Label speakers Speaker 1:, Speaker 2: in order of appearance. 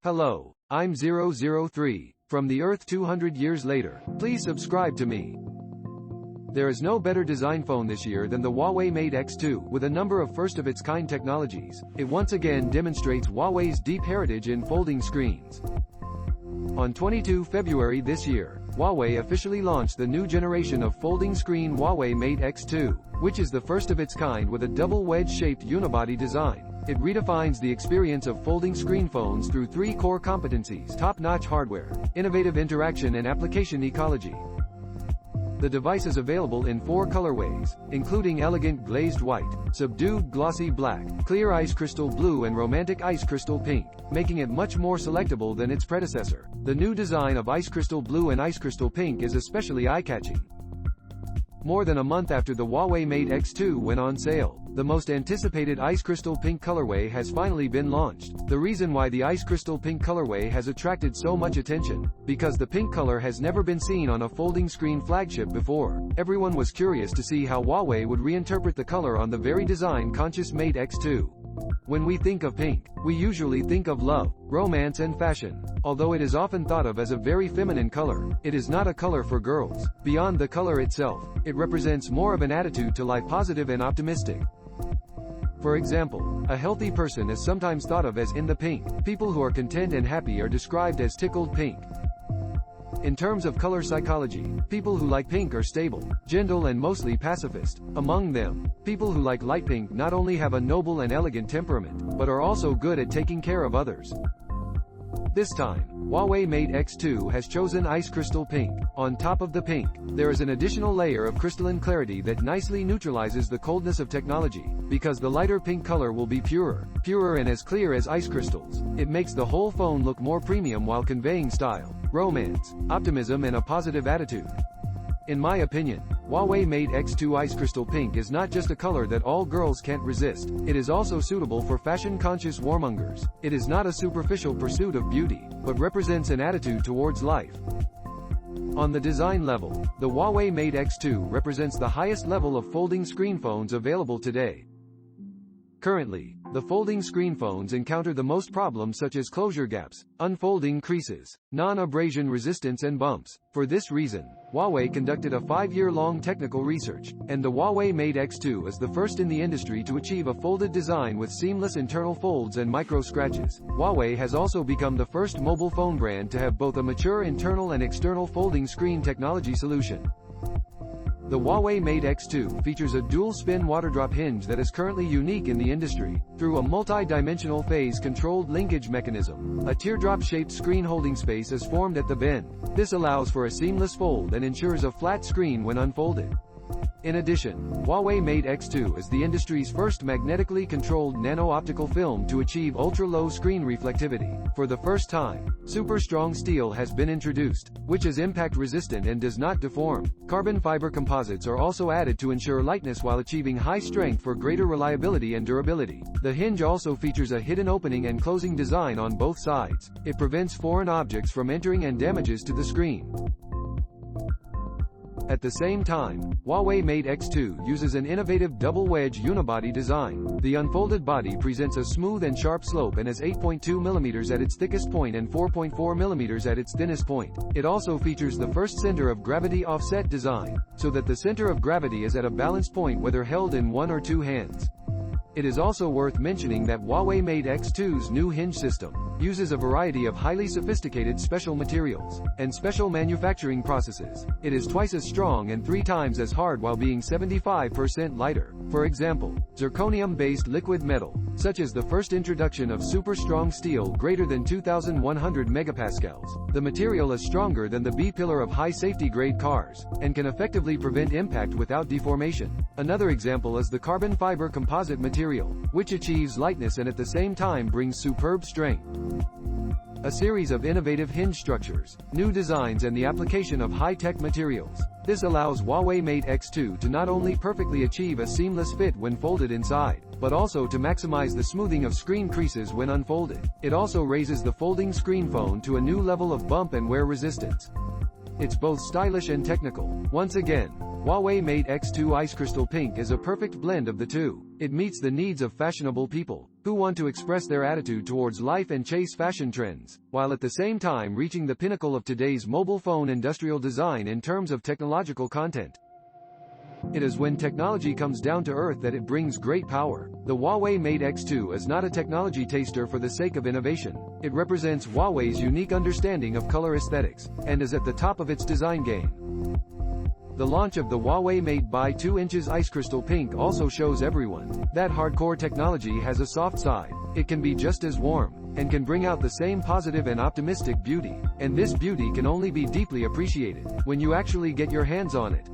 Speaker 1: Hello, I'm 003, from the Earth 200 years later. Please subscribe to me. There is no better design phone this year than the Huawei Mate X2. With a number of first-of-its-kind technologies, it once again demonstrates Huawei's deep heritage in folding screens. On 22 February this year, Huawei officially launched the new generation of folding screen Huawei Mate X2, which is the first of its kind with a double wedge-shaped unibody design. It redefines the experience of folding screen phones through three core competencies: top-notch hardware, innovative interaction and application ecology. The device is available in 4 colorways, including elegant glazed white, subdued glossy black, clear ice crystal blue and romantic ice crystal pink, making it much more selectable than its predecessor. The new design of ice crystal blue and ice crystal pink is especially eye-catching. More than a month after the Huawei Mate X2 went on sale, the most anticipated ice crystal pink colorway has finally been launched. The reason why the ice crystal pink colorway has attracted so much attention, because the pink color has never been seen on a folding screen flagship before. Everyone was curious to see how Huawei would reinterpret the color on the very design-conscious Mate X2. When we think of pink, we usually think of love, romance and fashion. Although it is often thought of as a very feminine color, it is not a color for girls. Beyond the color itself, it represents more of an attitude to life, positive and optimistic. For example, a healthy person is sometimes thought of as in the pink. People who are content and happy are described as tickled pink. In terms of color psychology, people who like pink are stable, gentle and mostly pacifist. Among them, people who like light pink not only have a noble and elegant temperament, but are also good at taking care of others. This time, Huawei Mate X2 has chosen ice crystal pink. On top of the pink, there is an additional layer of crystalline clarity that nicely neutralizes the coldness of technology, because the lighter pink color will be purer and as clear as ice crystals. It makes the whole phone look more premium while conveying style, romance, optimism and a positive attitude. In my opinion, Huawei Mate X2 Ice Crystal Pink is not just a color that all girls can't resist, it is also suitable for fashion-conscious warmongers. It is not a superficial pursuit of beauty, but represents an attitude towards life. On the design level, the Huawei Mate X2 represents the highest level of folding screen phones available today. Currently, the folding screen phones encounter the most problems such as closure gaps, unfolding creases, non-abrasion resistance and bumps. For this reason, Huawei conducted a 5-year-long technical research, and the Huawei Mate X2 is the first in the industry to achieve a folded design with seamless internal folds and micro scratches. Huawei has also become the first mobile phone brand to have both a mature internal and external folding screen technology solution. The Huawei Mate X2 features a dual-spin waterdrop hinge that is currently unique in the industry. Through a multi-dimensional phase-controlled linkage mechanism, a teardrop-shaped screen holding space is formed at the bend. This allows for a seamless fold and ensures a flat screen when unfolded. In addition, Huawei Mate X2 is the industry's first magnetically controlled nano-optical film to achieve ultra-low screen reflectivity. For the first time, super strong steel has been introduced, which is impact-resistant and does not deform. Carbon fiber composites are also added to ensure lightness while achieving high strength for greater reliability and durability. The hinge also features a hidden opening and closing design on both sides. It prevents foreign objects from entering and damages to the screen. At the same time, Huawei Mate X2 uses an innovative double-wedge unibody design. The unfolded body presents a smooth and sharp slope and is 8.2 mm at its thickest point and 4.4 mm at its thinnest point. It also features the first center of gravity offset design, so that the center of gravity is at a balanced point whether held in one or two hands. It is also worth mentioning that Huawei Mate X2's new hinge system uses a variety of highly sophisticated special materials and special manufacturing processes. It is twice as strong and 3 times as hard while being 75% lighter. For example, zirconium-based liquid metal, such as the first introduction of super strong steel greater than 2,100 megapascals. The material is stronger than the B-pillar of high safety grade cars, and can effectively prevent impact without deformation. Another example is the carbon fiber composite material, which achieves lightness and at the same time brings superb strength. A series of innovative hinge structures, new designs and the application of high-tech materials. This allows Huawei Mate X2 to not only perfectly achieve a seamless fit when folded inside, but also to maximize the smoothing of screen creases when unfolded. It also raises the folding screen phone to a new level of bump and wear resistance. It's both stylish and technical. Once again, Huawei Mate X2 Ice Crystal Pink is a perfect blend of the two. It meets the needs of fashionable people who want to express their attitude towards life and chase fashion trends, while at the same time reaching the pinnacle of today's mobile phone industrial design in terms of technological content. It is when technology comes down to earth that it brings great power. The Huawei Mate X2 is not a technology taster for the sake of innovation. It represents Huawei's unique understanding of color aesthetics, and is at the top of its design game. The launch of the Huawei Mate by 2 inches Ice Crystal Pink also shows everyone that hardcore technology has a soft side. It can be just as warm, and can bring out the same positive and optimistic beauty. And this beauty can only be deeply appreciated when you actually get your hands on it.